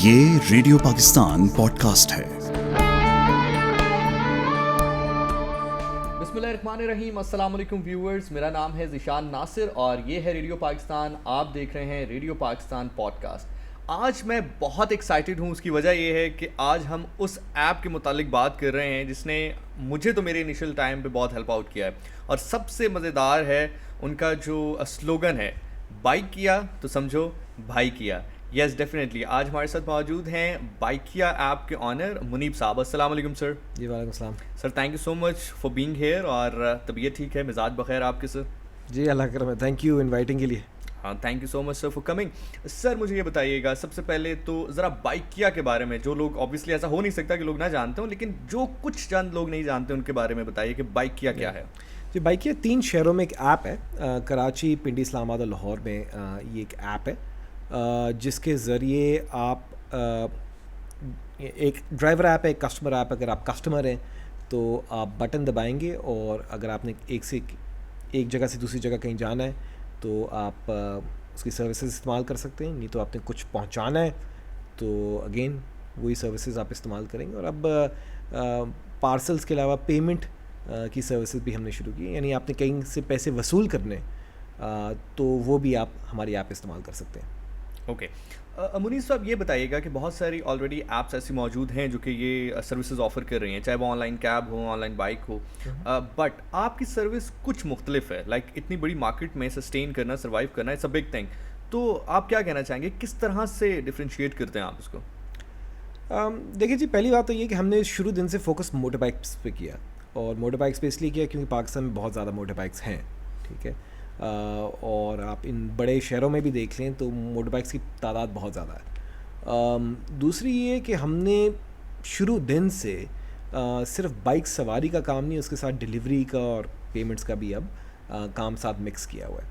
یہ radio Pakistan pod cost ہے۔ بسم اللہ الرحمن الرحیم۔ السلام علیکم ویورز، میرا نام ہے ذیشان ناصر اور یہ ہے ریڈیو پاکستان۔ آپ دیکھ رہے ہیں ریڈیو پاکستان پوڈ کاسٹ۔ آج میں بہت ایکسائٹیڈ ہوں، اس کی وجہ یہ ہے کہ آج ہم اس ایپ کے متعلق بات کر رہے ہیں جس نے مجھے تو میرے انیشل ٹائم پہ بہت ہیلپ آؤٹ کیا ہے، اور سب سے مزیدار ہے ان کا جو سلوگن ہے، بائک کیا تو سمجھو بھائی کیا۔ یس ڈیفینیٹلی آج ہمارے ساتھ موجود ہیں بائکیا ایپ کے آنر منیب صاحب۔ السلام علیکم سر۔ جی وعلیکم السلام sir, thank you so much for being here, اور طبیعت ٹھیک ہے، مزاج بخیر آپ کے سر؟ جی اللہ کرم ہے، تھینک یو انوائٹنگ کے لیے۔ ہاں thank you so much sir for coming. Sir مجھے یہ بتائیے گا سب سے پہلے تو ذرا بائکیا کے بارے میں، جو لوگ آبویسلی ایسا ہو نہیں سکتا کہ لوگ نہ جانتے ہوں، لیکن جو کچھ چند لوگ نہیں جانتے ان کے بارے میں بتائیے کہ بائکیا کیا ہے۔ جی بائکیا 3 شہروں میں ایک ایپ ہے، کراچی، پنڈی، اسلام آباد اور لاہور میں یہ ایک ایپ ہے جس کے ذریعے آپ ایک ڈرائیور ایپ ہے، ایک کسٹمر ایپ ہے۔ اگر آپ کسٹمر ہیں تو آپ بٹن دبائیں گے، اور اگر آپ نے ایک جگہ سے دوسری جگہ کہیں جانا ہے تو آپ اس کی سروسز استعمال کر سکتے ہیں، نہیں تو آپ نے کچھ پہنچانا ہے تو اگین وہی سروسز آپ استعمال کریں گے۔ اور اب پارسلز کے علاوہ پیمنٹ کی سروسز بھی ہم نے شروع کی، یعنی آپ نے کہیں سے پیسے وصول کرنے تو وہ بھی آپ ہماری ایپ استعمال کر سکتے ہیں۔ اوکے منیب صاحب، یہ بتائیے گا کہ بہت ساری آلریڈی ایپس ایسی موجود ہیں جو کہ یہ سروسز آفر کر رہی ہیں، چاہے وہ on line cab who, on line bike who, but آپ کی سروس کچھ مختلف ہے۔ لائک اتنی بڑی مارکیٹ میں سسٹین کرنا، سروائیو کرنا، اٹس اے بگ تھنگ۔ تو آپ کیا کہنا چاہیں گے، کس طرح سے ڈفرینشیٹ کرتے ہیں آپ اس کو؟ دیکھیے جی، پہلی بات تو یہ کہ ہم نے شروع دن سے فوکس موٹر بائکس پہ کیا، اور موٹر بائکس پہ اس لیے کیا کیونکہ پاکستان میں بہت زیادہ موٹر بائکس ہیں، ٹھیک ہے، اور آپ ان بڑے شہروں میں بھی دیکھ لیں تو موٹر بائکس کی تعداد بہت زیادہ ہے۔ دوسری یہ کہ ہم نے شروع دن سے صرف بائک سواری کا کام نہیں، اس کے ساتھ ڈیلیوری کا اور پیمنٹس کا بھی اب کام ساتھ مکس کیا ہوا ہے۔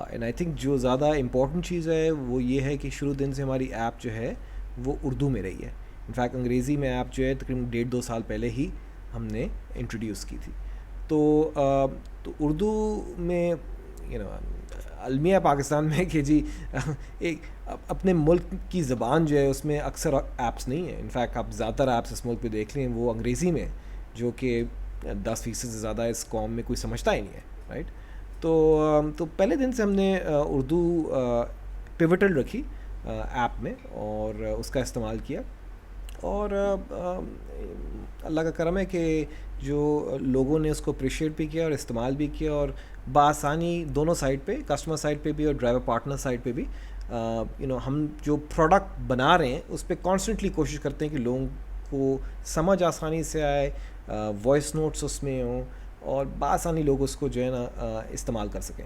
اینڈ آئی تھنک جو زیادہ امپورٹنٹ چیز ہے وہ یہ ہے کہ شروع دن سے ہماری ایپ جو ہے وہ اردو میں رہی ہے۔ انفیکٹ انگریزی میں ایپ جو ہے تقریباً 1.5-2 سال پہلے ہی ہم نے انٹروڈیوس کی تھی۔ تو اردو میں المیہ پاکستان میں کہ جی ایک اپنے ملک کی زبان جو ہے اس میں اکثر ایپس نہیں ہیں۔ انفیکٹ آپ زیادہ تر ایپس اس ملک پہ دیکھ لیں وہ انگریزی میں، جو کہ 10% سے زیادہ اس قوم میں کوئی سمجھتا ہی نہیں ہے، رائٹ۔ تو پہلے دن سے ہم نے اردو پیوٹل رکھی ایپ میں اور اس کا استعمال کیا، اور اللہ کا کرم ہے کہ جو لوگوں نے اس کو اپریشیٹ بھی کیا اور استعمال بھی کیا، اور بآسانی دونوں سائڈ پہ، کسٹمر سائڈ پہ بھی اور ڈرائیور پارٹنر سائڈ پہ بھی ہم جو پروڈکٹ بنا رہے ہیں اس پہ کانسٹنٹلی کوشش کرتے ہیں کہ لوگوں کو سمجھ آسانی سے آئے، وائس نوٹس اس میں ہوں، اور بآسانی لوگ اس کو جو ہے نا استعمال کر سکیں۔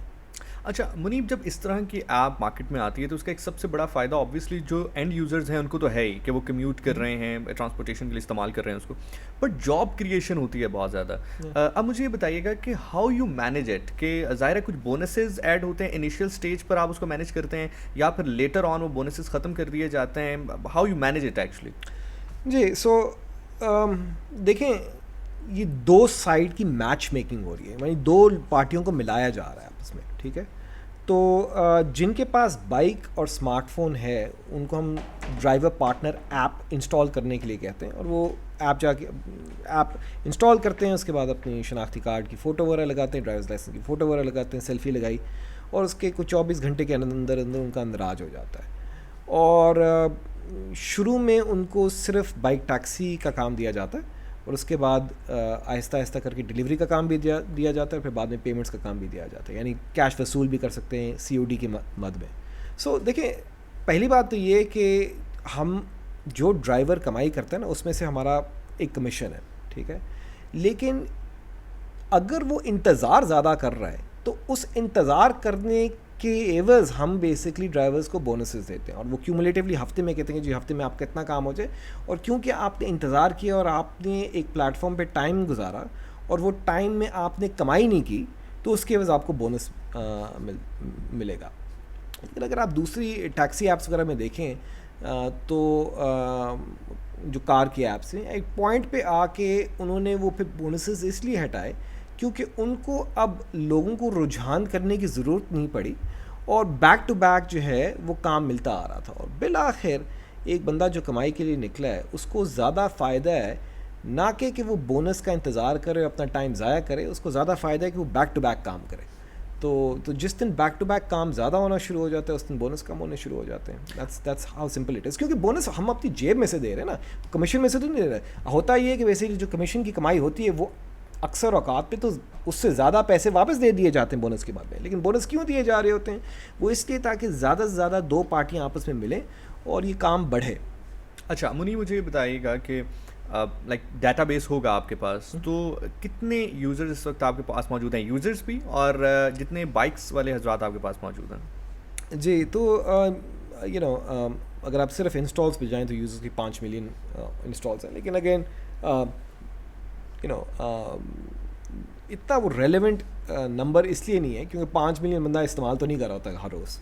اچھا منیب، جب اس طرح کی ایپ مارکیٹ میں آتی ہے تو اس کا ایک سب سے بڑا فائدہ آبویسلی جو اینڈ یوزرز ہیں ان کو تو ہے ہی کہ وہ کمیوٹ کر رہے ہیں، ٹرانسپورٹیشن کے لیے استعمال کر رہے ہیں اس کو، بٹ جاب کریشن ہوتی ہے بہت زیادہ۔ اب مجھے یہ بتائیے گا کہ ہاؤ یو مینیج اٹ، کہ ظاہر ہے کچھ بونسز ایڈ ہوتے ہیں انیشیل اسٹیج پر، آپ اس کو مینیج کرتے ہیں یا پھر لیٹر آن وہ بونسز ختم کر دیے جاتے ہیں، how you manage it actually? جی سو دیکھیں، یہ 2 سائڈ کی میچ میکنگ ہو رہی ہے، یعنی 2 پارٹیوں کو ملایا جا رہا ہے آپس میں، ٹھیک ہے۔ تو جن کے پاس بائک اور اسمارٹ فون ہے ان کو ہم ڈرائیور پارٹنر ایپ انسٹال کرنے کے لیے کہتے ہیں، اور وہ ایپ جا کے ایپ انسٹال کرتے ہیں، اس کے بعد اپنی شناختی کارڈ کی فوٹو وغیرہ لگاتے ہیں، ڈرائیورز لائسنس کی فوٹو وغیرہ لگاتے ہیں، سیلفی لگائی، اور اس کے کچھ 24 گھنٹے کے اندر ان کا اندراج ہو جاتا ہے۔ اور شروع میں ان کو صرف بائک ٹیکسی کا کام دیا جاتا ہے، اور اس کے بعد آہستہ آہستہ کر کے ڈیلیوری کا کام بھی دیا جاتا ہے، پھر بعد میں پیمنٹس کا کام بھی دیا جاتا ہے، یعنی کیش وصول بھی کر سکتے ہیں COD کے مد میں۔ سو دیکھیں، پہلی بات تو یہ کہ ہم جو ڈرائیور کمائی کرتے ہیں نا اس میں سے ہمارا ایک کمیشن ہے، ٹھیک ہے، لیکن اگر وہ انتظار زیادہ کر رہا ہے تو اس انتظار کرنے کے عوض ہم بیسکلی ڈرائیورز کو بونسز دیتے ہیں، اور وہ کیومولیٹیولی ہفتے میں کہتے ہیں کہ جی ہفتے میں آپ کا اتنا کام ہو جائے، اور کیونکہ آپ نے انتظار کیا اور آپ نے ایک پلیٹ فارم پہ ٹائم گزارا اور وہ ٹائم میں آپ نے کمائی نہیں کی تو اس کے عوض آپ کو بونس ملے گا۔ لیکن اگر آپ دوسری ٹیکسی ایپس وغیرہ میں دیکھیں تو جو کار کی ایپس ہیں، ایک پوائنٹ پہ آ کے انہوں نے وہ پھر بونسز اس لیے ہٹائے کیونکہ ان کو اب لوگوں کو رجحان کرنے کی ضرورت نہیں پڑی، اور بیک ٹو بیک جو ہے وہ کام ملتا آ رہا تھا، اور بالآخر ایک بندہ جو کمائی کے لیے نکلا ہے اس کو زیادہ فائدہ ہے نہ کہ وہ بونس کا انتظار کرے اپنا ٹائم ضائع کرے. اس کو زیادہ فائدہ ہے کہ وہ بیک ٹو بیک کام کرے. تو جس دن بیک ٹو بیک کام زیادہ ہونا شروع ہو جاتا ہے اس دن بونس کم ہونے شروع ہو جاتے ہیں. That's how simple it is. کیونکہ بونس ہم اپنی جیب میں سے دے رہے ہیں نا, کمیشن میں سے تو نہیں دے رہے. ہوتا یہ ہے کہ بیسیکلی جو کمیشن کی کمائی ہوتی ہے وہ اکثر اوقات پہ تو اس سے زیادہ پیسے واپس دے دیے جاتے ہیں بونس کے بعد میں. لیکن بونس کیوں دیے جا رہے ہوتے ہیں؟ وہ اس لیے تاکہ زیادہ سے زیادہ دو پارٹیاں آپس میں ملیں اور یہ کام بڑھے. اچھا منی, مجھے یہ بتائیے گا کہ لائک ڈیٹا بیس ہوگا آپ کے پاس, تو کتنے یوزرز اس وقت آپ کے پاس موجود ہیں, یوزرز بھی اور جتنے بائکس والے حضرات آپ کے پاس موجود ہیں؟ جی تو اگر آپ صرف انسٹالس پہ جائیں تو یوزرز کی 5 ملین انسٹالس ہیں. لیکن اگین اتنا وہ ریلیونٹ نمبر اس لیے نہیں ہے کیونکہ 5 ملین بندہ استعمال تو نہیں کر رہا ہوتا ہر روز.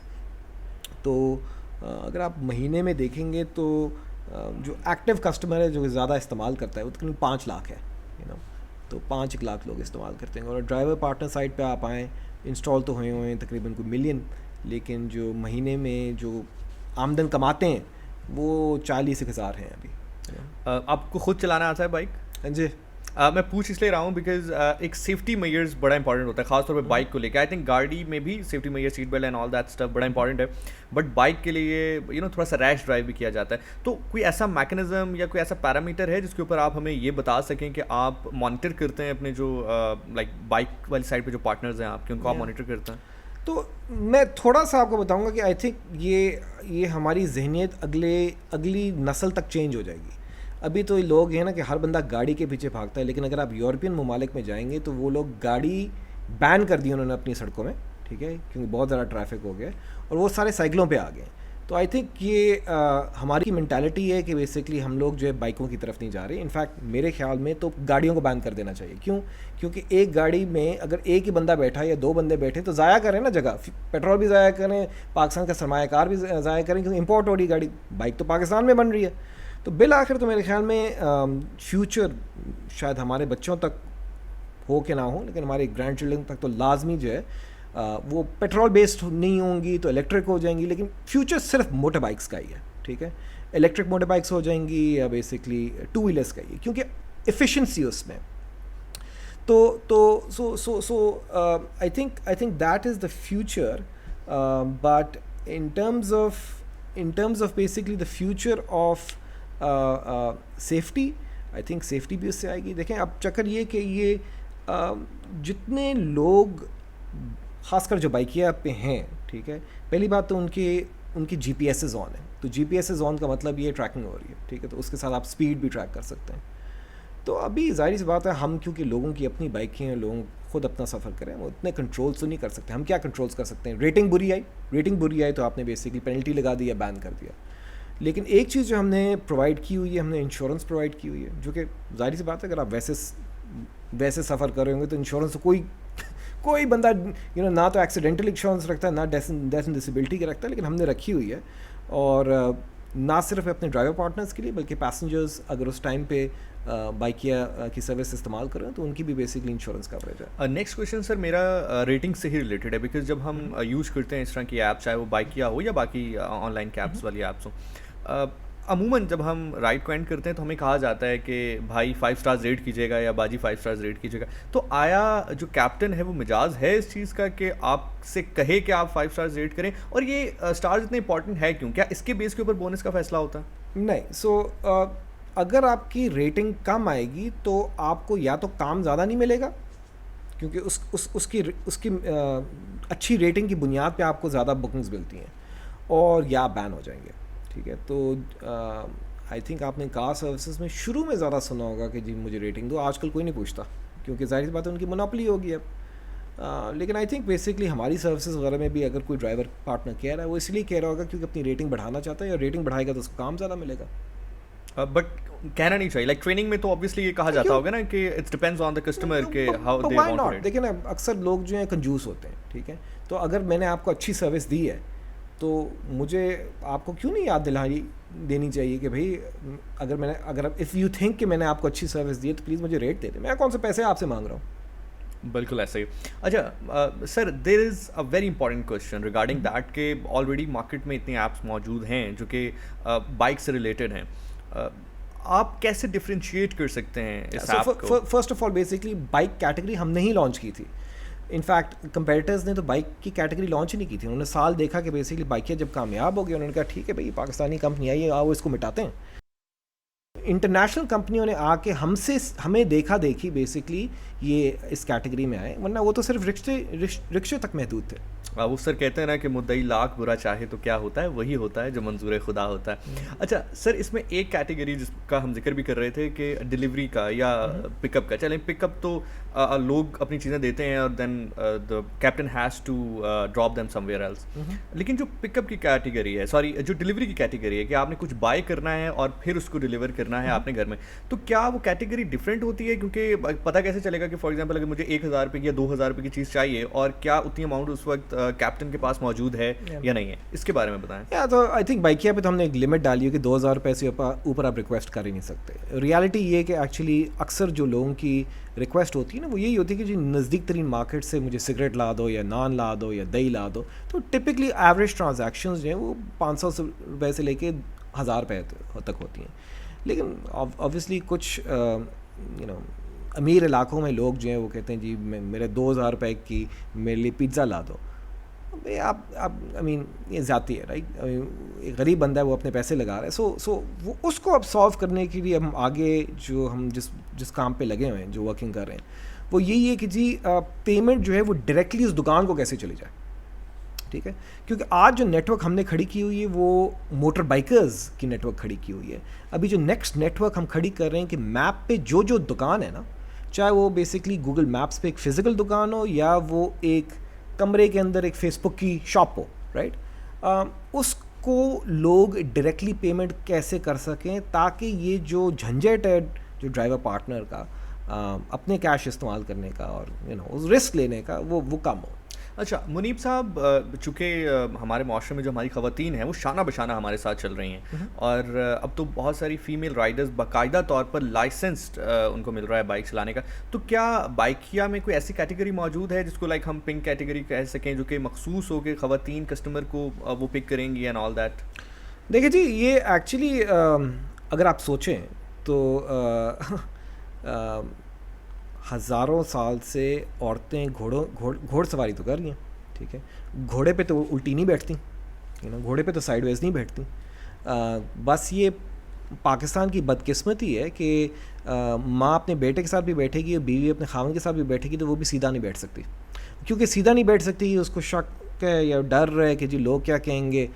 تو اگر آپ مہینے میں دیکھیں گے تو جو ایکٹیو کسٹمر ہے جو زیادہ استعمال کرتا ہے وہ تقریباً 5 لاکھ ہے. تو 5 لاکھ لوگ استعمال کرتے ہیں. اور ڈرائیور پارٹنر سائٹ پہ آپ آئیں, انسٹال تو ہوئے ہیں تقریباً کوئی ملین, لیکن جو مہینے میں جو آمدن کماتے ہیں وہ 40,000 ہیں ابھی. آپ کو خود چلانا آتا ہے بائک؟ جی. میں پوچھ اس لیے رہا ہوں بیکاز ایک سیفٹی میئرز بڑا امپورٹنٹ ہوتا ہے, خاص طور پہ بائک کو لے کے. آئی تھنک گاڑی میں بھی safety measure, seat belt and all that stuff بڑا امپورٹنٹ ہے, بٹ بائک کے لیے تھوڑا سا ریش ڈرائیو بھی کیا جاتا ہے. تو کوئی ایسا میکنزم یا کوئی ایسا پیرامیٹر ہے جس کے اوپر آپ ہمیں یہ بتا سکیں کہ آپ مانیٹر کرتے ہیں اپنے جو لائک بائک والی سائڈ پہ جو پارٹنرز ہیں آپ کے, ان کو آپ مانیٹر کرتے ہیں؟ تو میں تھوڑا سا آپ کو بتاؤں گا کہ آئی تھنک یہ ہماری ذہنیت اگلی نسل تک چینج ہو جائے گی. ابھی تو لوگ ہیں نا کہ ہر بندہ گاڑی کے پیچھے بھاگتا ہے, لیکن اگر آپ یورپین ممالک میں جائیں گے تو وہ لوگ گاڑی بین کر دی انہوں نے اپنی سڑکوں میں, ٹھیک ہے, کیونکہ بہت زیادہ ٹریفک ہو گیا اور وہ سارے سائیکلوں پہ آ گئے. تو آئی تھنک یہ ہماری مینٹالٹی ہے کہ بیسکلی ہم لوگ جو ہے بائکوں کی طرف نہیں جا رہے. انفیکٹ میرے خیال میں تو گاڑیوں کو بین کر دینا چاہیے. کیونکہ ایک گاڑی میں اگر ایک ہی بندہ بیٹھا یا 2 بندے بیٹھے تو ضائع کریں نا جگہ, پیٹرول بھی ضائع کریں, پاکستان کا سرمایہ کار بھی ضائع کریں, کیونکہ امپورٹ ہو رہی گاڑی, بائک تو پاکستان میں بن رہی ہے. تو بالآخر تو میرے خیال میں فیوچر شاید ہمارے بچوں تک ہو کہ نہ ہو, لیکن ہمارے گرینڈ چلڈرن تک تو لازمی جو ہے وہ پیٹرول بیسڈ نہیں ہوں گی تو الیکٹرک ہو جائیں گی. لیکن فیوچر صرف موٹر بائکس کا ہی ہے, ٹھیک ہے, الیکٹرک موٹر بائکس ہو جائیں گی یا بیسکلی 2 ویلرس کا ہی ہے, کیونکہ ایفیشنسی اس میں. تو I think that is the future. But in terms of basically the future of safety, I think safety بھی اس سے آئے گی. دیکھیں اب چکر یہ کہ یہ جتنے لوگ خاص کر جو بائکیا پہ ہیں, ٹھیک ہے, پہلی بات تو ان کی جی پی ایسز آن ہے. تو جی پی ایسز آن کا مطلب یہ ٹریکنگ ہو رہی ہے, ٹھیک ہے, تو اس کے ساتھ آپ اسپیڈ بھی ٹریک کر سکتے ہیں. تو ابھی ظاہر سی بات ہے ہم کیونکہ لوگوں کی اپنی بائکیں ہیں, لوگ خود اپنا سفر کریں, وہ اتنے کنٹرولس تو نہیں کر سکتے. ہم کیا کنٹرولس کر سکتے ہیں؟ ریٹنگ بری آئی تو آپ نے بیسکلی پینلٹی لگا دی یا بین کر دیا. لیکن ایک چیز جو ہم نے پرووائڈ کی ہوئی ہے, ہم نے انشورنس پرووائڈ کی ہوئی ہے, جو کہ ظاہر سی بات ہے اگر آپ ویسے سفر کر رہے ہوں گے تو انشورنس تو کوئی بندہ نہ تو ایکسیڈنٹل انشورنس رکھتا ہے نہ ڈیتھ اینڈ ڈسیبلٹی کا رکھتا ہے, لیکن ہم نے رکھی ہوئی ہے. اور نہ صرف اپنے ڈرائیور پارٹنرز کے لیے بلکہ پیسنجرز اگر اس ٹائم پہ بائکیا کی سروس استعمال کریں تو ان کی بھی بیسکلی انشورنس کوریج ہے. نیکسٹ کویشچن سر میرا ریٹنگ سے ہی ریلیٹڈ ہے, بیکاز جب ہم یوز کرتے ہیں اس طرح کی ایپ, چاہے وہ بائکیا ہو یا باقی آن لائن کیبس والی ایپس ہوں, عموماً جب ہم رائڈ کو اینڈ کرتے ہیں تو ہمیں کہا جاتا ہے کہ بھائی 5 اسٹارز ریٹ کیجیے گا یا باجی 5 اسٹارز ریٹ کیجیے گا. تو آیا جو کیپٹن ہے وہ مجاز ہے اس چیز کا کہ آپ سے کہے کہ آپ 5 اسٹارز ریٹ کریں, اور یہ اسٹارز اتنے امپورٹنٹ ہے کیوں؟ کیا اس کے بیس کے اوپر بونس کا فیصلہ ہوتا ہے؟ نہیں. سو اگر آپ کی ریٹنگ کم آئے گی تو آپ کو یا تو کام زیادہ نہیں ملے گا, کیونکہ اس کی اچھی ریٹنگ کی بنیاد پہ آپ کو زیادہ بکنگز ملتی ہیں, اور یا بین ہو جائیں گے, ٹھیک ہے. تو آئی تھنک آپ نے کار سروسز میں شروع میں زیادہ سنا ہوگا کہ جی مجھے ریٹنگ دو, آج کل کوئی نہیں پوچھتا کیونکہ ظاہر سی بات ہے ان کی منوپلی ہوگی اب. لیکن آئی تھنک بیسکلی ہماری سروسز وغیرہ میں بھی اگر کوئی ڈرائیور پارٹنر کہہ رہا ہے وہ اس لیے کہہ رہا ہوگا کیونکہ اپنی ریٹنگ بڑھانا چاہتا ہے, اور ریٹنگ بڑھائے گا تو اس کو کام زیادہ ملے گا. بٹ کہنا نہیں چاہیے, لائک ٹریننگ میں تو obviously یہ کہا جاتا ہوگا نا کہ it depends on the customer کہ ہاؤ دے وانٹ اٹ. دیکھیں نا اکثر لوگ جو ہیں کنجوس ہوتے ہیں, ٹھیک ہے, تو اگر میں نے آپ کو اچھی سروس دی ہے تو مجھے آپ کو کیوں نہیں یاد دلائی دینی چاہیے کہ بھائی اگر اف یو تھنک کہ میں نے آپ کو اچھی سروس دی ہے تو پلیز مجھے ریٹ دے دیں. میں کون سے پیسے آپ سے مانگ رہا ہوں, بالکل ایسے ہی. اچھا sir, there is a very important question regarding that کہ آلریڈی مارکیٹ میں اتنی ایپس موجود ہیں جو کہ بائک سے ریلیٹڈ ہیں. آپ کیسے ڈفرینشیٹ کر سکتے ہیں اس ایپ کو؟ First of all basically bike category ہم نے ہی لانچ کی تھی. انفیکٹ کمپیٹیٹرز نے تو بائک کی کیٹیگری لانچ ہی نہیں کی تھی. انہوں نے سال دیکھا کہ بیسکلی بائکیں جب کامیاب ہو گئی, انہوں نے کہا ٹھیک ہے بھائی پاکستانی کمپنی آئی ہے, آؤ اس کو مٹاتے ہیں. انٹرنیشنل کمپنیوں نے آ کے ہمیں دیکھا دیکھی بیسکلی یہ اس کیٹیگری میں آئے, ورنہ وہ تو صرف رکشے تک محدود تھے. وہ سر کہتے ہیں نا کہ مدعی لاکھ برا چاہے تو کیا ہوتا ہے, وہی ہوتا ہے جو منظور خدا ہوتا ہے. اچھا سر, اس میں ایک کیٹیگری جس کا ہم ذکر بھی کر رہے تھے کہ ڈیلیوری کا یا پک اپ کا. چلیں پک اپ تو لوگ اپنی چیزیں دیتے ہیں اور then the captain has to drop them somewhere else. لیکن جو پک اپ کی کیٹیگری ہے, سوری جو ڈیلیوری کی کیٹیگری ہے کہ آپ نے کچھ بائی کرنا ہے اور پھر اس کو ڈیلیور کرنا ہے اپنے گھر میں, تو کیا وہ کیٹیگری ڈفرینٹ ہوتی ہے؟ کیونکہ پتہ کیسے چلے گا کہ فار ایگزامپل اگر مجھے 1000 روپے کی یا 2000 روپے کی چیز چاہیے اور کیا اتنی اماؤنٹ اس وقت کیپٹن کے پاس موجود ہے یا نہیں ہے, اس کے بارے میں بتائیں. یا تو آئی تھنک بائکیا پہ تو ہم نے ایک لمٹ ڈالی ہے کہ 2000 روپے سے اوپر آپ ریکویسٹ کر ہی نہیں سکتے. ریالٹی یہ ہے کہ ایکچولی اکثر جو لوگوں کی ریکویسٹ ہوتی ہے نا وہ یہی ہوتی ہے کہ جی نزدیک ترین مارکیٹ سے مجھے سگریٹ لا دو یا نان لا دو یا دہی لا دو. تو ٹپکلی ایوریج ٹرانزیکشنز جو ہیں وہ 500 روپے سے لے کے 1000 روپے تک ہوتی ہیں. لیکن آبویسلی کچھ امیر علاقوں میں لوگ جو ہیں وہ کہتے ہیں جی میرے 2000 روپے کی میرے لیے پیزا لا دو. بھائی آپ آئی مین یہ ذاتی ہے رائٹ. ایک غریب بندہ ہے وہ اپنے پیسے لگا رہا ہے, سو وہ اس کو اب سالو کرنے کے لیے ہم آگے جو ہم جس کام پہ لگے ہوئے ہیں, جو ورکنگ کر رہے ہیں, وہ یہی ہے کہ جی پیمنٹ جو ہے وہ ڈائریکٹلی اس دکان کو کیسے چلی جائے. ٹھیک ہے, کیونکہ آج جو نیٹ ورک ہم نے کھڑی کی ہوئی ہے وہ موٹر بائکرز کی نیٹ ورک کھڑی کی ہوئی ہے. ابھی جو نیکسٹ نیٹ ورک ہم کھڑی کر رہے ہیں کہ میپ پہ جو دکان ہے نا, چاہے وہ بیسکلی گوگل میپس پہ ایک فزیکل دکان ہو یا وہ ایک کمرے کے اندر ایک فیس بک کی شاپ ہو, رائٹ, اس کو لوگ ڈائریکٹلی پیمنٹ کیسے کر سکیں تاکہ یہ جو جھنجھٹ ہے جو ڈرائیور پارٹنر کا اپنے کیش استعمال کرنے کا اور رسک لینے کا وہ کم ہو. اچھا منیب صاحب, چونکہ ہمارے معاشرے میں جو ہماری خواتین ہیں وہ شانہ بشانہ ہمارے ساتھ چل رہی ہیں, اور اب تو بہت ساری فیمیل رائڈرز باقاعدہ طور پر لائسنسڈ ان کو مل رہا ہے بائک چلانے کا, تو کیا بائکیا میں کوئی ایسی کیٹیگری موجود ہے جس کو لائک ہم پنک کیٹیگری کہہ سکیں, جو کہ مخصوص ہو کہ خواتین کسٹمر کو وہ پک کریں گی اینڈ آل دیٹ؟ دیکھیں جی یہ ایکچولی اگر آپ سوچیں تو ہزاروں سال سے عورتیں گھوڑ سواری تو کر رہی ہیں. ٹھیک ہے, گھوڑے پہ تو الٹی نہیں بیٹھتی, گھوڑے پہ تو سائڈ ویز نہیں بیٹھتی. بس یہ پاکستان کی بدقسمتی ہے کہ ماں اپنے بیٹے کے ساتھ بھی بیٹھے گی اور بیوی اپنے خاوند کے ساتھ بھی بیٹھے گی تو وہ بھی سیدھا نہیں بیٹھ سکتی. کیونکہ سیدھا نہیں بیٹھ سکتی, اس کو شک ہے یا ڈر ہے کہ جی لوگ کیا کہیں گے,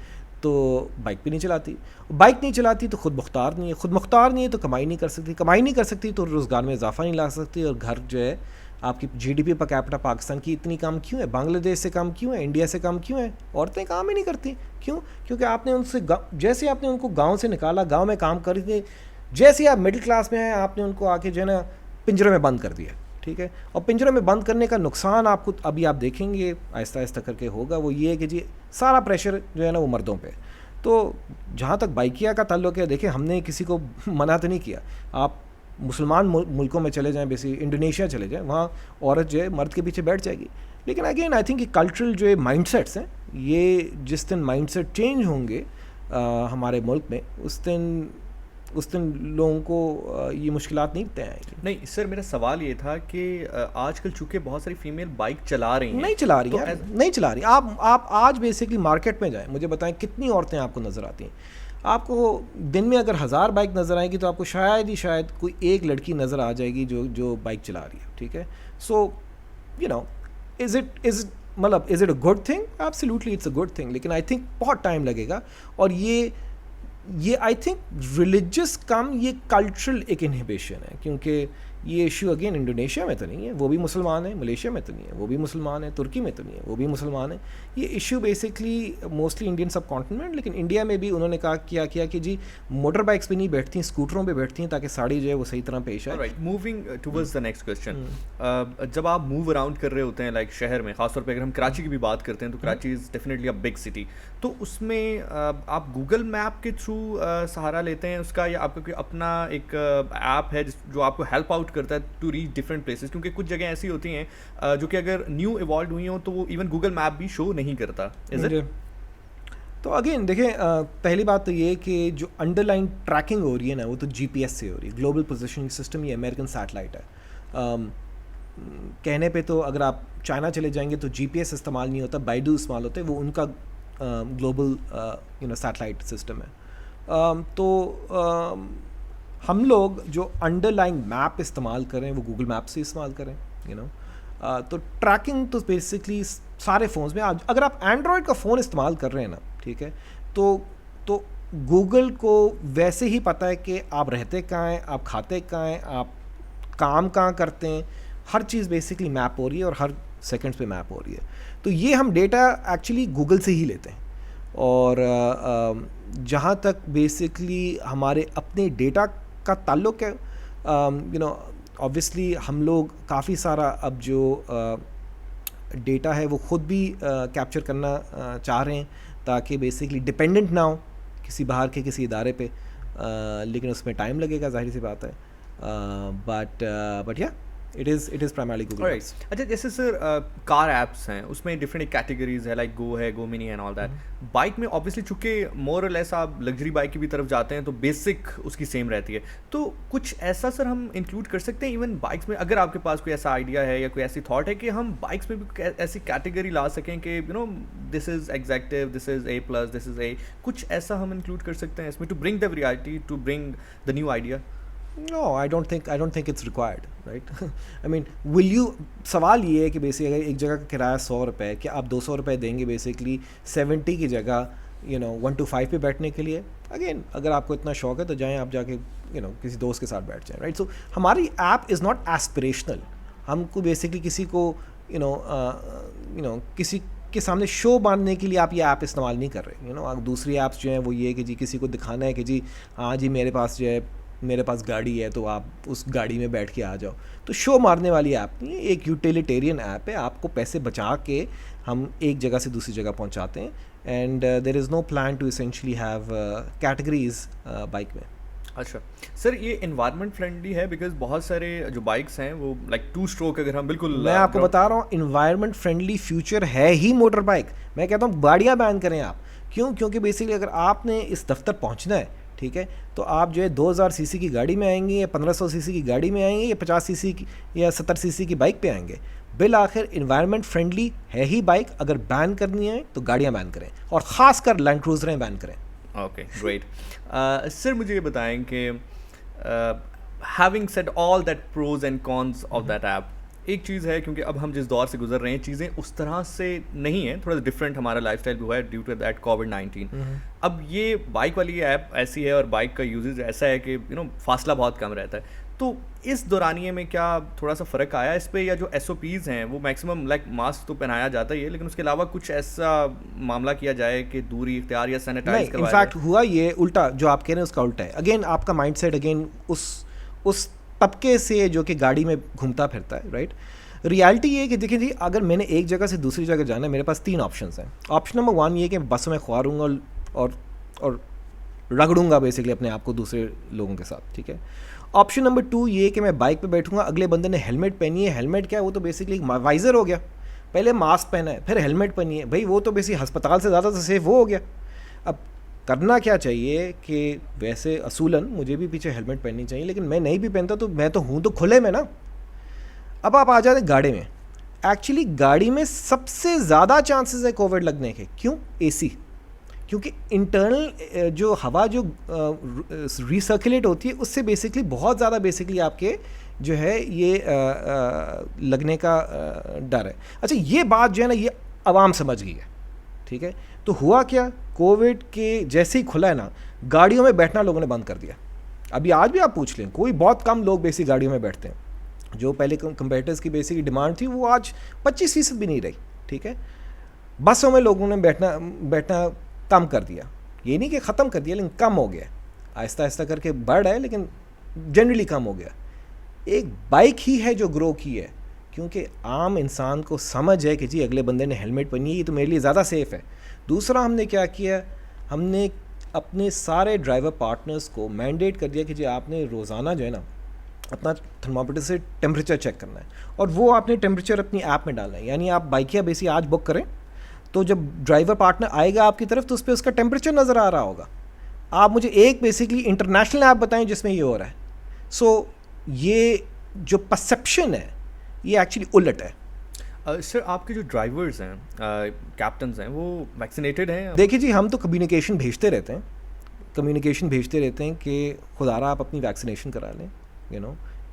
تو بائک بھی نہیں چلاتی. بائک نہیں چلاتی تو خود مختار نہیں ہے, خود مختار نہیں ہے تو کمائی نہیں کر سکتی, کمائی نہیں کر سکتی تو روزگار میں اضافہ نہیں لا سکتی, اور گھر جو ہے آپ کی جی ڈی پی پر کیپٹا پاکستان کی اتنی کم کیوں ہے, بنگلہ دیش سے کم کیوں ہے, انڈیا سے کم کیوں ہے؟ عورتیں کام ہی نہیں کرتی. کیوں؟ کیونکہ آپ نے ان سے جیسے آپ نے ان کو گاؤں سے نکالا, گاؤں میں کام کر کے جیسے آپ مڈل کلاس میں آئے آپ نے ان کو آ کے جو ہے نا پنجرے میں بند کر دیا. ٹھیک ہے, اور پنجرے میں بند کرنے کا نقصان آپ کو ابھی آپ دیکھیں گے آہستہ آہستہ کر کے ہوگا, وہ یہ ہے کہ جی سارا پریشر جو ہے نا وہ مردوں پہ. تو جہاں تک بائکیا کا تعلق ہے, دیکھیں ہم نے کسی کو منع تو نہیں کیا, آپ مسلمان ملکوں میں چلے جائیں, بیسی انڈونیشیا چلے جائیں, وہاں عورت جو ہے مرد کے پیچھے بیٹھ جائے گی. لیکن اگین آئی تھنک کہ کلچرل جو مائنڈ سیٹس ہیں, یہ جس دن مائنڈ سیٹ چینج ہوں گے ہمارے ملک میں, اس دن لوگوں کو یہ مشکلات نہیں طے آئیں گی. نہیں سر, میرا سوال یہ تھا کہ آج کل چونکہ بہت ساری فیمیل بائک چلا رہی ہیں, نہیں چلا رہی. آپ آج بیسکلی مارکیٹ میں جائیں, مجھے بتائیں کتنی عورتیں آپ کو نظر آتی ہیں. آپ کو دن میں اگر 1000 بائک نظر آئیں گی تو آپ کو شاید کوئی ایک لڑکی نظر آ جائے گی جو بائک چلا رہی ہے. ٹھیک ہے, so is it a good thing? Absolutely it's a good thing, لیکن آئی تھنک بہت ٹائم لگے گا. اور یہ آئی تھنک ریلیجس کم یہ کلچرل ایک انہیبیشن ہے, کیونکہ یہ ایشو اگین انڈونیشیا میں تو نہیں ہے, وہ بھی مسلمان ہیں, ملیشیا میں تو نہیں ہے, وہ بھی مسلمان ہیں, ترکی میں تو نہیں ہے, وہ بھی مسلمان ہیں. یہ ایشو بیسکلی موسٹلی انڈین سب کانٹیننٹ, لیکن انڈیا میں بھی انہوں نے کیا کہ جی موٹر بائکس پہ نہیں بیٹھتی ہیں, اسکوٹروں پہ بیٹھتی ہیں تاکہ ساڑی جو ہے وہ صحیح طرح پیش آئے. Moving towards the next question, جب آپ موو اراؤنڈ کر رہے ہوتے ہیں لائک شہر میں, خاص طور پہ اگر ہم کراچی کی بھی بات کرتے ہیں تو Karachi is definitely a big city, تو اس میں آپ گوگل میپ کے تھرو سہارا لیتے ہیں اس کا, یا آپ کا کوئی اپنا ایک ایپ ہے جو آپ کو ہیلپ آؤٹ کرتا ہے ٹو ریچ ڈفرینٹ پلیسز, کیونکہ کچھ جگہیں ایسی ہوتی ہیں جو کہ اگر نیو ایوالو ہوئی ہوں تو وہ ایون گوگل میپ بھی شو نہیں کرتا. تو اگین دیکھیں, پہلی بات تو یہ کہ جو انڈر لائن ٹریکنگ ہو رہی ہے نا وہ تو جی پی ایس سے ہو رہی ہے. گلوبل پوزیشننگ سسٹم یہ امریکن سیٹلائٹ ہے. کہنے پہ تو اگر آپ چائنا چلے جائیں گے تو جی پی ایس استعمال نہیں ہوتا, بائیڈو استعمال ہوتا ہے, وہ ان کا گلوبل سیٹلائٹ سسٹم ہے. تو ہم لوگ جو انڈر لائن میپ استعمال کریں وہ گوگل میپ سے استعمال کریں. تو ٹریکنگ تو بیسکلی سارے فونز میں, اگر آپ اینڈرائڈ کا فون استعمال کر رہے ہیں نا, ٹھیک ہے, تو گوگل کو ویسے ہی پتہ ہے کہ آپ رہتے کہاں ہیں, آپ کھاتے کہاں ہیں, آپ کام کہاں کرتے ہیں, ہر چیز بیسکلی میپ ہو رہی ہے اور ہر سیکنڈس پہ میپ ہو رہی ہے. تو یہ ہم ڈیٹا ایکچولی گوگل سے ہی لیتے ہیں. اور جہاں تک بیسکلی ہمارے اپنے ڈیٹا کا تعلق ہے, obviously ہم لوگ کافی سارا اب جو ڈیٹا ہے وہ خود بھی کیپچر کرنا چاہ رہے ہیں تاکہ بیسکلی ڈپینڈنٹ نہ ہو کسی باہر کے کسی ادارے پہ, لیکن اس میں ٹائم لگے گا, ظاہر سی بات ہے. بٹ یا it is primarily Google. اچھا, جیسے سر کار ایپس ہیں اس میں ڈفرینٹ کیٹیگریز ہے, لائک گو ہے, go money and all that. Bike میں obviously چونکہ مور اور لیس آپ لگژری بائک کی بھی طرف جاتے ہیں تو بیسک اس کی سیم رہتی ہے. تو کچھ ایسا سر ہم انکلوڈ کر سکتے ہیں ایون بائکس میں, اگر آپ کے پاس کوئی ایسا آئیڈیا ہے یا کوئی ایسی تھاٹ ہے کہ ہم بائکس میں بھی ایسی کیٹیگری لا سکیں کہ دس is executive, this is a plus, دس از اے, کچھ ایسا ہم انکلوڈ کر سکتے ہیں اس میں to bring the variety, to bring the new idea. No, I don't think it's required, right? I mean, will you, سوال یہ ہے کہ بیسکلی اگر ایک جگہ کا کرایہ 100 روپے, کہ آپ 200 روپے دیں گے بیسکلی 70 کی جگہ 1 to 5 پہ بیٹھنے کے لیے. اگین اگر آپ کو اتنا شوق ہے تو جائیں, آپ جا کے کسی دوست کے ساتھ بیٹھ جائیں, رائٹ. سو ہماری ایپ از ناٹ ایسپریشنل. ہم کو بیسکلی کسی کو کسی کے سامنے شو باندھنے کے لیے آپ یہ ایپ استعمال نہیں کر رہے. دوسری ایپس جو ہیں وہ یہ کہ جی کسی کو دکھانا ہے کہ جی ہاں جی میرے پاس گاڑی ہے تو آپ اس گاڑی میں بیٹھ کے آ جاؤ. تو شو مارنے والی ایپ نہیں ہے, ایک یوٹیلیٹیرین ایپ ہے. آپ کو پیسے بچا کے ہم ایک جگہ سے دوسری جگہ پہنچاتے ہیں. And there is no plan to essentially have categories bike میں. اچھا سر, یہ انوائرمنٹ فرینڈلی ہے بیکاز بہت سارے جو بائکس ہیں وہ لائک 2 اسٹروک, اگر ہم بالکل, میں آپ کو بتا رہا ہوں انوائرمنٹ فرینڈلی فیوچر ہے ہی موٹر بائک. میں کہتا ہوں گاڑیاں بین کریں آپ. کیونکہ بیسکلی اگر آپ نے اس دفتر پہنچنا ہے, ٹھیک ہے, تو آپ جو ہے 2000 سی سی کی گاڑی میں آئیں گے یا 1500 سی سی کی گاڑی میں آئیں گے یا 50 سی سی کی یا 70 سی سی کی بائک پہ آئیں گے. بالآخر انوائرمنٹ فرینڈلی ہے ہی بائک. اگر بین کرنی ہے تو گاڑیاں بین کریں, اور خاص کر لینڈ کروزریں بین کریں. Okay great. سر مجھے یہ بتائیں کہ having said all that pros and cons of that app, ایک چیز ہے کیونکہ اب ہم جس دور سے گزر رہے ہیں چیزیں اس طرح سے نہیں ہیں, تھوڑا سا ڈفرینٹ ہمارا لائف اسٹائل بھی ہوا ہے ڈیو ٹو دیٹ کووڈ-19. اب یہ بائک والی ایپ ایسی ہے اور بائک کا یوزیج ایسا ہے کہ فاصلہ بہت کم رہتا ہے. تو اس دورانیے میں کیا تھوڑا سا فرق آیا اس پہ, یا جو ایس او پیز ہیں وہ میکسیمم لائک ماسک تو پہنایا جاتا ہی ہے لیکن اس کے علاوہ کچھ ایسا معاملہ کیا جائے کہ دوری اختیار یا سینیٹائز کروایا جائے؟ انفیکٹ ہوا یہ الٹا, جو آپ کہہ رہے ہیں اس کا الٹا ہے. اگین آپ کا مائنڈ سیٹ اگین اس طبقے سے جو کہ گاڑی میں گھومتا پھرتا ہے, رائٹ. ریالٹی یہ ہے کہ دیکھیں جی, اگر میں نے ایک جگہ سے دوسری جگہ جانا ہے, میرے پاس 3 آپشنس ہیں. آپشن نمبر 1 یہ کہ بسوں میں خواروں گا اور رگڑوں گا بیسکلی اپنے آپ کو دوسرے لوگوں کے ساتھ, ٹھیک ہے. آپشن نمبر 2 یہ کہ میں بائک پہ بیٹھوں گا, اگلے بندے نے ہیلمٹ پہنی ہے. ہیلمٹ کیا ہے, وہ تو بیسکلی وائزر ہو گیا. پہلے ماسک پہنا ہے پھر ہیلمٹ پہنی ہے, بھائی وہ تو بیسکلی ہسپتال سے زیادہ سیف وہ ہو گیا. اب کرنا کیا چاہیے کہ ویسے اصولاً مجھے بھی پیچھے ہیلمٹ پہننی چاہیے, لیکن میں نہیں بھی پہنتا تو میں تو ہوں تو کھلے میں نا. اب آپ آ جاتے ہیں گاڑی میں. ایکچولی گاڑی میں سب سے زیادہ چانسز ہے کووڈ لگنے کے. کیوں؟ اے سی. کیونکہ انٹرنل جو ہوا جو ریسرکولیٹ ہوتی ہے اس سے بیسکلی بہت زیادہ بیسکلی آپ کے جو ہے یہ لگنے کا ڈر ہے. اچھا یہ بات جو ہے نا یہ عوام سمجھ گئی ہے, ٹھیک ہے. تو ہوا کیا, کووڈ کے جیسے ہی کھلا ہے نا, گاڑیوں میں بیٹھنا لوگوں نے بند کر دیا. ابھی آج بھی آپ پوچھ لیں, کوئی بہت کم لوگ بیسک گاڑیوں میں بیٹھتے ہیں. جو پہلے کمپیٹرز کی بیسک ڈیمانڈ تھی وہ آج 25% بھی نہیں رہی, ٹھیک ہے. بسوں میں لوگوں نے بیٹھنا کم کر دیا. یہ نہیں کہ ختم کر دیا, لیکن کم ہو گیا. آہستہ آہستہ کر کے بڑھ رہا ہے لیکن جنرلی کم ہو گیا. ایک بائک ہی ہے جو گرو کی ہے, کیونکہ عام انسان کو سمجھ ہے کہ جی اگلے بندے نے ہیلمٹ پہنی ہے, یہ تو میرے لیے زیادہ سیف ہے. دوسرا ہم نے کیا کیا, ہم نے اپنے سارے ڈرائیور پارٹنرز کو مینڈیٹ کر دیا کہ جی آپ نے روزانہ جو ہے نا اپنا تھرمامیٹر سے ٹیمپریچر چیک کرنا ہے, اور وہ آپ نے ٹیمپریچر اپنی ایپ میں ڈالنا ہے. یعنی آپ بائکیا بیسی آج بک کریں تو جب ڈرائیور پارٹنر آئے گا آپ کی طرف تو اس پہ اس کا ٹیمپریچر نظر آ رہا ہوگا. آپ مجھے ایک بیسکلی انٹرنیشنل ایپ بتائیں جس میں یہ ہو رہا ہے. سو یہ جو پرسیپشن ہے یہ ایکچولی الٹ ہے. سر آپ کے جو ڈرائیورز ہیں, کیپٹنز ہیں, وہ ویکسینیٹڈ ہیں؟ دیکھیے جی, ہم تو کمیونیکیشن بھیجتے رہتے ہیں کہ خدا را آپ اپنی ویکسینیشن کرا لیں.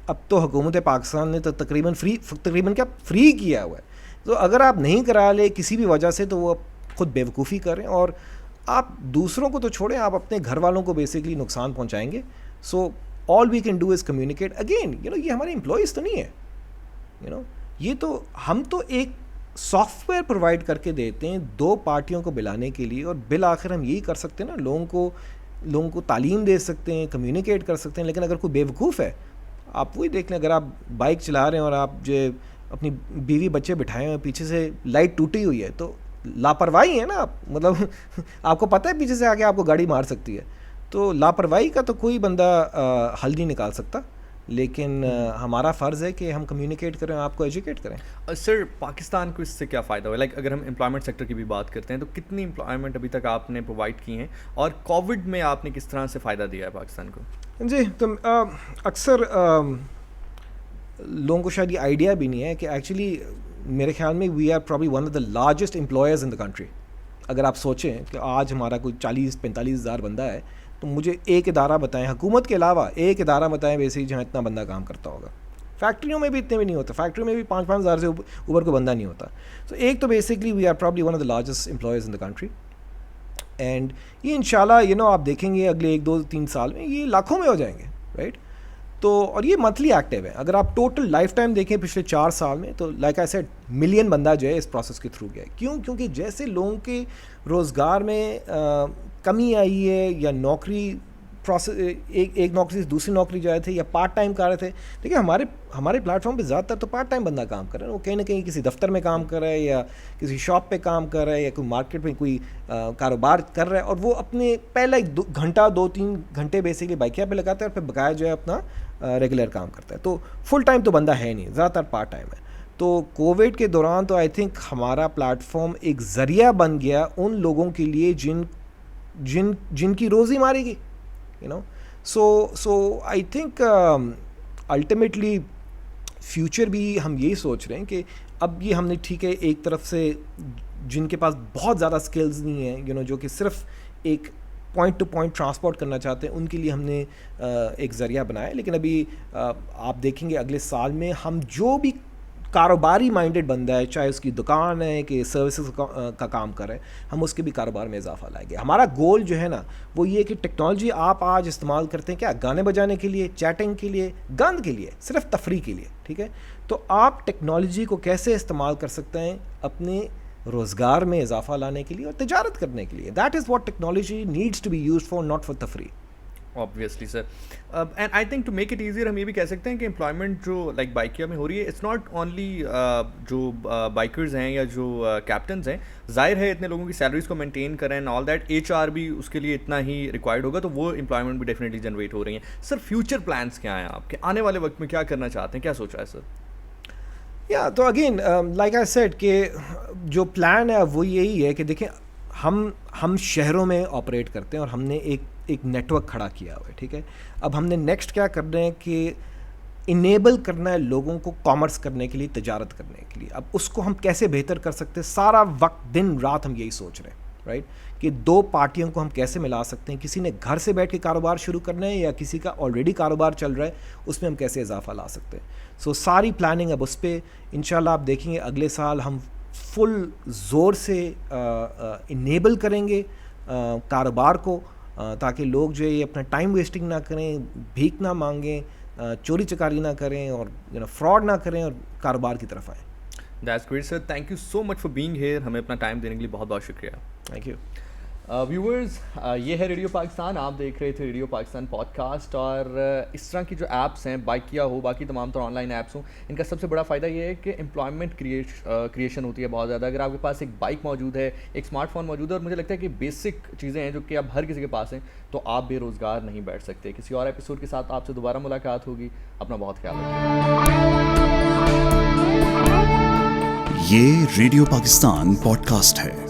اب تو حکومت پاکستان نے تو تقریباً فری کیا ہوا ہے. تو اگر آپ نہیں کرا لے کسی بھی وجہ سے تو وہ خود بیوقوفی کریں, اور آپ دوسروں کو تو چھوڑیں, آپ اپنے گھر والوں کو بیسکلی نقصان پہنچائیں گے. So all we can do is communicate. Again یہ ہمارے امپلائیز تو نہیں ہے, یہ تو ہم تو ایک سافٹ ویئر پرووائڈ کر کے دیتے ہیں دو پارٹیوں کو بلانے کے لیے, اور بالآخر ہم یہی کر سکتے ہیں نا, لوگوں کو تعلیم دے سکتے ہیں, کمیونیکیٹ کر سکتے ہیں. لیکن اگر کوئی بیوقوف ہے, آپ وہی دیکھ لیں, اگر آپ بائک چلا رہے ہیں اور آپ جو اپنی بیوی بچے بٹھائے ہوئے ہیں, پیچھے سے لائٹ ٹوٹی ہوئی ہے, تو لاپرواہی ہے نا آپ, مطلب آپ کو پتہ ہے پیچھے سے آ کے آپ کو گاڑی مار سکتی ہے. تو لاپرواہی کا تو کوئی بندہ حل نہیں نکال سکتا, لیکن ہمارا فرض ہے کہ ہم کمیونیکیٹ کریں, آپ کو ایجوکیٹ کریں. سر پاکستان کو اس سے کیا فائدہ ہوا؟ لائک اگر ہم امپلائمنٹ سیکٹر کی بھی بات کرتے ہیں تو کتنی امپلائمنٹ ابھی تک آپ نے پرووائڈ کی ہیں, اور کووڈ میں آپ نے کس طرح سے فائدہ دیا ہے پاکستان کو؟ جی, تو اکثر لوگوں کو شاید یہ آئیڈیا بھی نہیں ہے کہ ایکچولی میرے خیال میں we are probably one of the largest employers in the country. اگر آپ سوچیں کہ آج ہمارا کوئی 40-45 ہزار بندہ ہے, تو مجھے ایک ادارہ بتائیں, حکومت کے علاوہ ایک ادارہ بتائیں ویسے ہی جہاں اتنا بندہ کام کرتا ہوگا. فیکٹریوں میں بھی اتنے بھی نہیں ہوتا, فیکٹریوں میں بھی 5-5 ہزار سے اوپر کو بندہ نہیں ہوتا. تو ایک تو basically we are probably one of the largest employers in the country, and یہ انشاءاللہ آپ دیکھیں گے اگلے 1-2-3 سال میں یہ لاکھوں میں ہو جائیں گے, رائٹ. تو اور یہ منتھلی ایکٹیو ہے. اگر آپ ٹوٹل لائف ٹائم دیکھیں پچھلے 4 سال میں, تو لائک آئی سیڈ ملین بندہ جو ہے اس پروسیس کے تھرو گیا ہے. کیونکہ جیسے لوگوں کے روزگار میں کمی آئی ہے, یا نوکری پروسیس ایک نوکری سے دوسری نوکری جائے تھے, یا پارٹ ٹائم کر رہے تھے. دیکھیے ہمارے پلیٹ فارم پہ زیادہ تر تو پارٹ ٹائم بندہ کام کر رہا ہے, وہ کہیں نہ کہیں کسی دفتر میں کام کر رہا ہے, یا کسی شاپ پہ کام کر رہا ہے, یا کوئی مارکیٹ میں کوئی کاروبار کر رہا ہے, اور وہ اپنے پہلا 1 گھنٹہ 2-3 گھنٹے بیسکلی بائکیا پہ لگاتا ہے, اور پھر بقایا جو ہے اپنا ریگولر کام کرتا ہے. تو فل ٹائم تو بندہ ہے نہیں, زیادہ تر پارٹ ٹائم ہے. تو کووڈ کے دوران تو آئی تھنک ہمارا پلیٹ فارم ایک ذریعہ بن گیا ان لوگوں کے لیے جن کی روزی مارے گی, سو آئی تھنک الٹیمیٹلی فیوچر بھی ہم یہی سوچ رہے ہیں کہ اب یہ ہم نے ٹھیک ہے ایک طرف سے جن کے پاس بہت زیادہ اسکلز نہیں ہیں, جو کہ صرف ایک پوائنٹ ٹو پوائنٹ ٹرانسپورٹ کرنا چاہتے ہیں, ان کے لیے ہم نے ایک ذریعہ بنایا. لیکن ابھی آپ دیکھیں گے اگلے سال میں ہم جو بھی کاروباری مائنڈیڈ بندہ ہے, چاہے اس کی دکان ہے کہ سروسز کا کام کرے, ہم اس کے بھی کاروبار میں اضافہ لائیں گے. ہمارا گول جو ہے نا وہ یہ کہ ٹیکنالوجی آپ آج استعمال کرتے ہیں کیا, گانے بجانے کے لیے, چیٹنگ کے لیے, گند کے لیے, صرف تفریح کے لیے, ٹھیک ہے. تو آپ ٹیکنالوجی کو کیسے استعمال کر سکتے ہیں اپنے روزگار میں اضافہ لانے کے لیے اور تجارت کرنے کے لیے. That is what technology needs to be used for, not for تفریح. obviously sir, and I think to make it easier ہم یہ بھی کہہ سکتے ہیں کہ امپلائمنٹ جو لائک بائکیا میں ہو رہی ہے, اٹس ناٹ اونلی جو بائکرز ہیں یا جو کیپٹنز ہیں, ظاہر ہے اتنے لوگوں کی سیلریز کو مینٹین کریں اینڈ آل دیٹ, HR بھی اس کے لیے اتنا ہی ریکوائرڈ ہوگا, تو وہ امپلائمنٹ بھی ڈیفینیٹلی جنریٹ ہو رہی ہیں. سر فیوچر پلانس کیا ہیں آپ کے, آنے والے وقت میں کیا کرنا چاہتے ہیں, کیا سوچا ہے سر؟ تو اگین لائک آئی سیڈ کہ جو پلان ہے وہ یہی ہے کہ دیکھیں ہم شہروں میں آپریٹ کرتے ہیں اور ہم نے ایک نیٹ ورک کھڑا کیا ہوا ہے, ٹھیک ہے. اب ہم نے نیکسٹ کیا کرنا ہے کہ انیبل کرنا ہے لوگوں کو کامرس کرنے کے لیے, تجارت کرنے کے لیے. اب اس کو ہم کیسے بہتر کر سکتے ہیں, سارا وقت دن رات ہم یہی سوچ رہے ہیں, رائٹ, کہ 2 پارٹیوں کو ہم کیسے ملا سکتے ہیں. کسی نے گھر سے بیٹھ کے کاروبار شروع کرنا ہے, یا کسی کا آلریڈی کاروبار چل رہا ہے, اس میں ہم کیسے اضافہ لا سکتے ہیں. سو ساری پلاننگ اب اس پہ انشاءاللہ آپ دیکھیں گے اگلے سال ہم فل زور سے انیبل کریں گے کاروبار کو, تاکہ لوگ جو ہے اپنا ٹائم ویسٹنگ نہ کریں, بھیک نہ مانگیں, چوری چکاری نہ کریں, اور فراڈ نہ کریں, اور کاروبار کی طرف آئیں. That's great sir, thank you so much for being hair. ہمیں اپنا ٹائم دینے کے لیے بہت بہت شکریہ. Thank you. ویورز یہ ہے ریڈیو پاکستان. آپ دیکھ رہے تھے ریڈیو پاکستان پوڈ کاسٹ. اور اس طرح کی جو ایپس ہیں, بائکیا ہو, باقی تمام تر آن لائن ایپس ہوں, ان کا سب سے بڑا فائدہ یہ ہے کہ امپلائمنٹ کریشن ہوتی ہے بہت زیادہ. اگر آپ کے پاس ایک بائک موجود ہے, ایک اسمارٹ فون موجود ہے, اور مجھے لگتا ہے کہ بیسک چیزیں ہیں جو کہ اب ہر کسی کے پاس ہیں, تو آپ بے روزگار نہیں بیٹھ سکتے. کسی اور ایپیسوڈ کے ساتھ آپ سے دوبارہ ملاقات ہوگی. اپنا بہت خیال رکھیں. یہ ریڈیو پاکستان پوڈ کاسٹ ہے.